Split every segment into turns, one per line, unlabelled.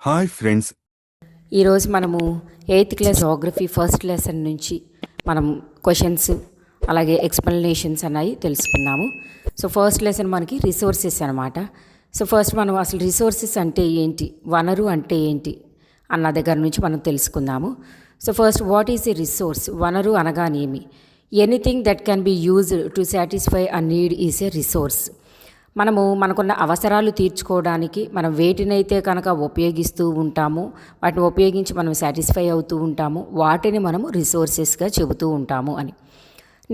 Hi friends.
ఈరోజు మనము 8th class geography first lesson నుంచి మనం క్వశ్చన్స్ అలాగే ఎక్స్ప్లెనేషన్స్ అన్నవి తెలుసుకుందాము. సో ఫస్ట్ లెసన్ మనకి రిసోర్సెస్ అనమాట. సో ఫస్ట్ మనం అసలు రిసోర్సెస్ అంటే ఏంటి, వనరు అంటే ఏంటి అన్న దగ్గర నుంచి మనం తెలుసుకుందాము. So first, what is a resource? వనరు అనగానేమి? Anything that can be used to satisfy a need is a resource. మనకున్న అవసరాలు తీర్చుకోవడానికి మనం వేటినైతే కనుక ఉపయోగిస్తూ ఉంటామో, వాటిని ఉపయోగించి మనం సాటిస్ఫై అవుతూ ఉంటాము, వాటిని మనము రిసోర్సెస్గా చెబుతూ ఉంటాము అని.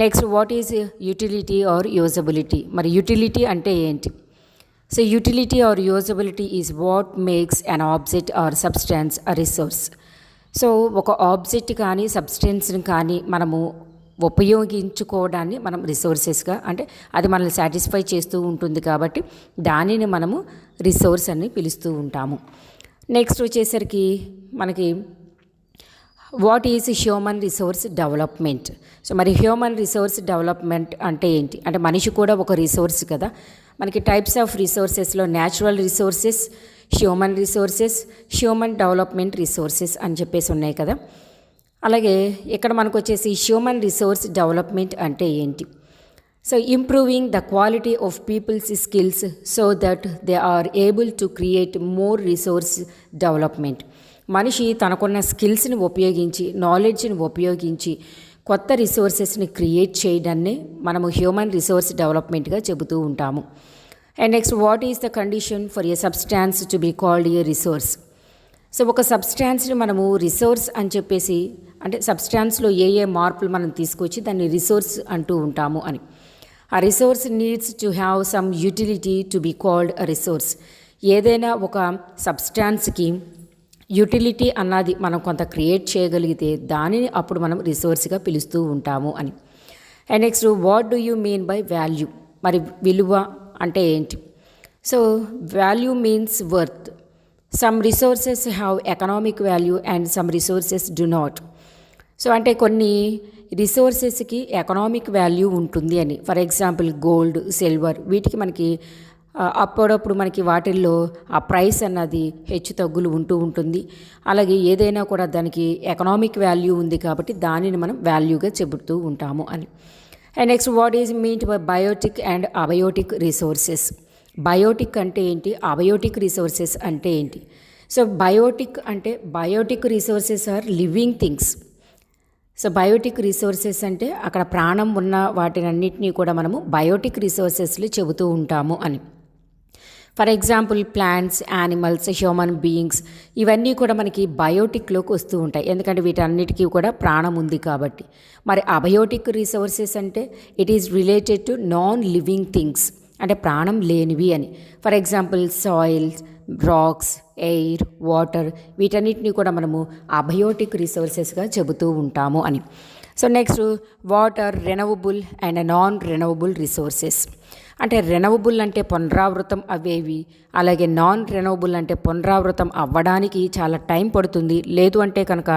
Next, what is utility or usability? మరి యూటిలిటీ అంటే ఏంటి? So utility or usability is what makes an object or substance a resource. So ఒక ఆబ్జెక్ట్ కానీ సబ్స్టెన్స్ని కానీ మనము ఉపయోగించుకోవడాన్ని మనం రిసోర్సెస్గా, అంటే అది మనల్ని సాటిస్ఫై చేస్తూ ఉంటుంది కాబట్టి దానిని మనము రిసోర్స్ అని పిలుస్తూ ఉంటాము. నెక్స్ట్ వచ్చేసరికి మనకి what is human resource development? So మరి హ్యూమన్ రిసోర్స్ డెవలప్మెంట్ అంటే ఏంటి? అంటే మనిషి కూడా ఒక రిసోర్స్ కదా. మనకి టైప్స్ ఆఫ్ రిసోర్సెస్లో natural resources, human resources, human development resources అని చెప్పేసి ఉన్నాయి కదా. అలాగే ఇక్కడ మనకు వచ్చేసి హ్యూమన్ రిసోర్స్ డెవలప్మెంట్ అంటే ఏంటి? So improving the quality of people's skills so that they are able to create more resource development. మనిషి తనకున్న స్కిల్స్ని ఉపయోగించి, నాలెడ్జ్ని ఉపయోగించి కొత్త రిసోర్సెస్ని క్రియేట్ చేయడాన్ని మనము హ్యూమన్ రిసోర్స్ డెవలప్మెంట్గా చెబుతూ ఉంటాము. And next, what is the condition for a substance to be called a resource? So ఒక సబ్స్టాన్స్ని మనము రిసోర్స్ అని చెప్పేసి, అంటే సబ్స్టాన్స్లో ఏ మార్పులు మనం తీసుకొచ్చి దాన్ని రిసోర్స్ అంటూ ఉంటాము అని. A resource needs to have some utility to be called a resource. ఏదైనా ఒక సబ్స్టాన్స్కి యూటిలిటీ అన్నది మనం కొంత క్రియేట్ చేయగలిగితే దానిని అప్పుడు మనం రిసోర్స్గా పిలుస్తూ ఉంటాము అని. And next, what do you mean by value? మరి విలువ అంటే ఏంటి? So value means worth. Some resources have economic value and some resources do not. So అంటే కొన్ని రిసోర్సెస్కి ఎకనామిక్ వాల్యూ ఉంటుంది అని. ఫర్ ఎగ్జాంపుల్ గోల్డ్, సిల్వర్, వీటికి మనకి అప్పుడప్పుడు మనకి వాటిల్లో ఆ ప్రైస్ అన్నది హెచ్చు తగ్గులు ఉంటూ ఉంటుంది. అలాగే ఏదైనా కూడా దానికి ఎకనామిక్ వాల్యూ ఉంది కాబట్టి దానిని మనం వాల్యూగా చెబుతూ ఉంటాము అని. And next, what is meant by biotic and abiotic resources? Biotic అంటే ఏంటి, అబయోటిక్ రిసోర్సెస్ అంటే ఏంటి? సో బయోటిక్ అంటే biotic resources are living things. So biotic resources అంటే అక్కడ ప్రాణం ఉన్న వాటినన్నిటినీ కూడా మనము బయోటిక్ రిసోర్సెస్లు చెబుతూ ఉంటాము అని. For example plants, animals, human beings, ఇవన్నీ కూడా మనకి బయోటిక్లోకి వస్తూ ఉంటాయి, ఎందుకంటే వీటన్నిటికీ కూడా ప్రాణం ఉంది కాబట్టి. మరి అబయోటిక్ రిసోర్సెస్ అంటే it is related to non living things, అంటే ప్రాణం లేనివి అని. For example soils, rocks, air, water, వీటన్నిటిని కూడా మనము అబయోటిక్ రిసోర్సెస్గా చెబుతూ ఉంటాము అని. So next, what are renewable and non renewable resources? అంటే రెనవబుల్ అంటే పునరావృతం అవేవి, అలాగే నాన్ రెనవబుల్ అంటే పునరావృతం అవ్వడానికి చాలా టైం పడుతుంది, లేదు అంటే కనుక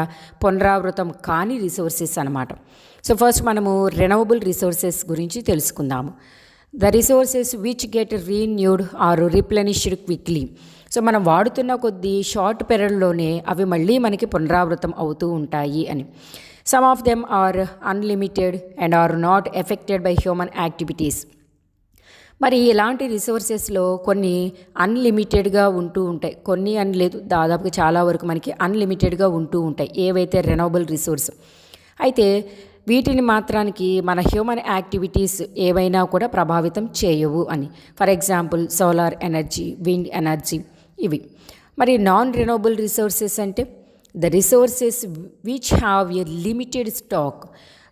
పునరావృతం కాని రిసోర్సెస్ అనమాట. సో ఫస్ట్ మనము రెనవబుల్ రిసోర్సెస్ గురించి తెలుసుకుందాము. The resources which get renewed or replenished quickly. So మనం వాడుతున్న కొద్దీ షార్ట్ పీరియడ్లోనే అవి మళ్ళీ మనకి పునరావృతం అవుతూ ఉంటాయి అని. Some of them are unlimited and are not affected by human activities. మరి ఇలాంటి రిసోర్సెస్లో కొన్ని అన్లిమిటెడ్గా ఉంటూ ఉంటాయి, కొన్ని అని లేదు, దాదాపుగా చాలా వరకు మనకి అన్లిమిటెడ్గా ఉంటూ ఉంటాయి ఏవైతే రెనవబుల్ రిసోర్స్. అయితే వీటిని మాత్రానికి మన హ్యూమన్ యాక్టివిటీస్ ఏవైనా కూడా ప్రభావితం చేయవు అని. For example solar energy, wind energy, ఇవి. మరి నాన్ రెనవబుల్ రిసోర్సెస్ అంటే the resources which have a limited stock.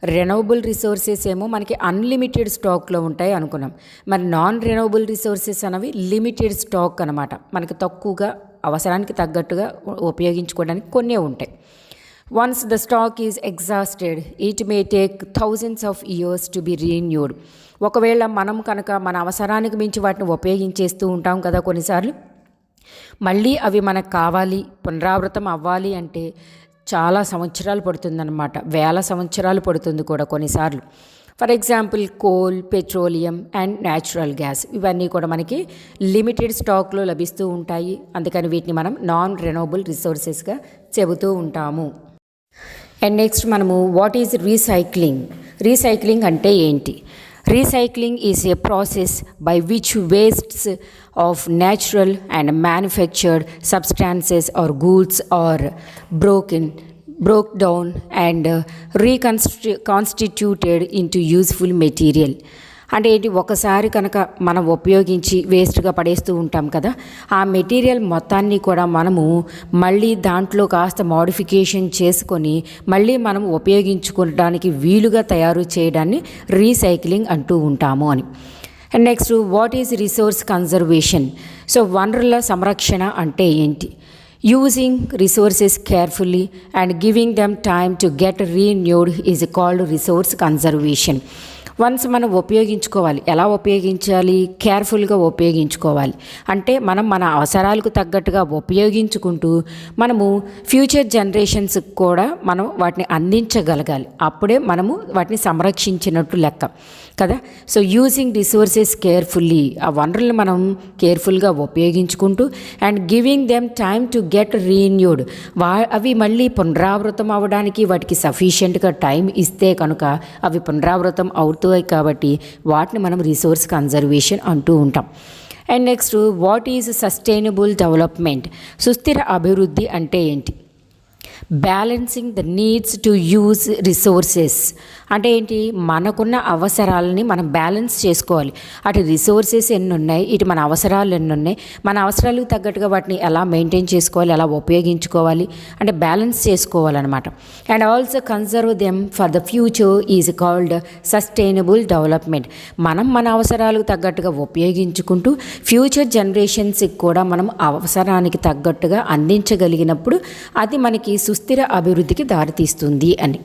Renewable resources ఏమో మనకి అన్లిమిటెడ్ స్టాక్లో ఉంటాయి అనుకున్నాం. మరి నాన్ రెనవబుల్ రిసోర్సెస్ అనేవి లిమిటెడ్ స్టాక్ అనమాట, మనకి తక్కువగా అవసరానికి తగ్గట్టుగా ఉపయోగించుకోవడానికి కొన్నే ఉంటాయి. Once the stock is exhausted, it may take thousands of years to be renewed. ఒకవేళ మనం కనుక మన అవసరానికి మించి వాటిని ఉపయోగించేస్తూ ఉంటాం కదా కొన్నిసార్లు, మళ్ళీ అవి మనకు కావాలి, పునరావృతం అవ్వాలి అంటే చాలా సంవత్సరాలు పడుతుందన్నమాట, వేల సంవత్సరాలు పడుతుంది కూడా కొన్నిసార్లు. For example coal, petroleum and natural gas ఇవన్నీ కూడా మనకి లిమిటెడ్ స్టాక్లో లభిస్తూ ఉంటాయి. అందుకని వీటిని మనం నాన్ రెన్యూవబుల్ రిసోర్సెస్గా చెబుతూ ఉంటాము. అండ్ నెక్స్ట్ మనము వాట్ ఈజ్ రీసైక్లింగ్. రీసైక్లింగ్ అంటే ఏంటి? Recycling is a process by which wastes of natural and manufactured substances or goods are broke down and reconstituted into useful material. అంటే ఏంటి, ఒకసారి కనుక మనం ఉపయోగించి వేస్ట్గా పడేస్తూ ఉంటాం కదా, ఆ మెటీరియల్ మొత్తాన్ని కూడా మనము మళ్ళీ దాంట్లో కాస్త మోడిఫికేషన్ చేసుకొని మళ్ళీ మనం ఉపయోగించుకోవడానికి వీలుగా తయారు చేయడాన్ని రీసైక్లింగ్ అంటూ ఉంటాము అని. And next what is resource conservation. So వనరుల సంరక్షణ అంటే ఏంటి? Using resources carefully and giving them time to get renewed is called resource conservation. Once మనం ఉపయోగించుకోవాలి. ఎలా ఉపయోగించాలి? కేర్ఫుల్గా ఉపయోగించుకోవాలి. అంటే మనం మన అవసరాలకు తగ్గట్టుగా ఉపయోగించుకుంటూ మనము ఫ్యూచర్ జనరేషన్స్కి కూడా మనం వాటిని అందించగలగాలి. అప్పుడే మనము వాటిని సంరక్షించినట్టు లెక్క కదా. సో యూజింగ్ రిసోర్సెస్ కేర్ఫుల్లీ, ఆ వనరులను మనం కేర్ఫుల్గా ఉపయోగించుకుంటూ and giving them time to get renewed, అవి మళ్ళీ పునరావృతం అవ్వడానికి వాటికి సఫిషియెంట్గా టైం ఇస్తే కనుక అవి పునరావృతం అవుతాయి. కాబట్టి వాటిని మనం రిసోర్స్ కన్జర్వేషన్ అంటూ ఉంటాం. And next what is sustainable development. సుస్థిర అభివృద్ధి అంటే ఏంటి? Balancing the needs to use resources అంటే ఏంటి? మనకున్న అవసరాలని మనం బ్యాలెన్స్ చేసుకోవాలి. అటు రిసోర్సెస్ ఎన్ని ఉన్నాయి, ఇటు మన అవసరాలు ఎన్ని ఉన్నాయి, మన అవసరాలకు తగ్గట్టుగా వాటిని ఎలా మెయింటైన్ చేసుకోవాలి, ఎలా ఉపయోగించుకోవాలి అంటే బ్యాలెన్స్ చేసుకోవాలన్నమాట. And also conserve them for the future is called sustainable development. మనం మన అవసరాలకు తగ్గట్టుగా ఉపయోగించుకుంటూ ఫ్యూచర్ జనరేషన్స్కి కూడా మనం అవసరానికి తగ్గట్టుగా అందించగలిగినప్పుడు అది మనకి సుస్థిర అభివృద్ధికి దారితీస్తుంది అని.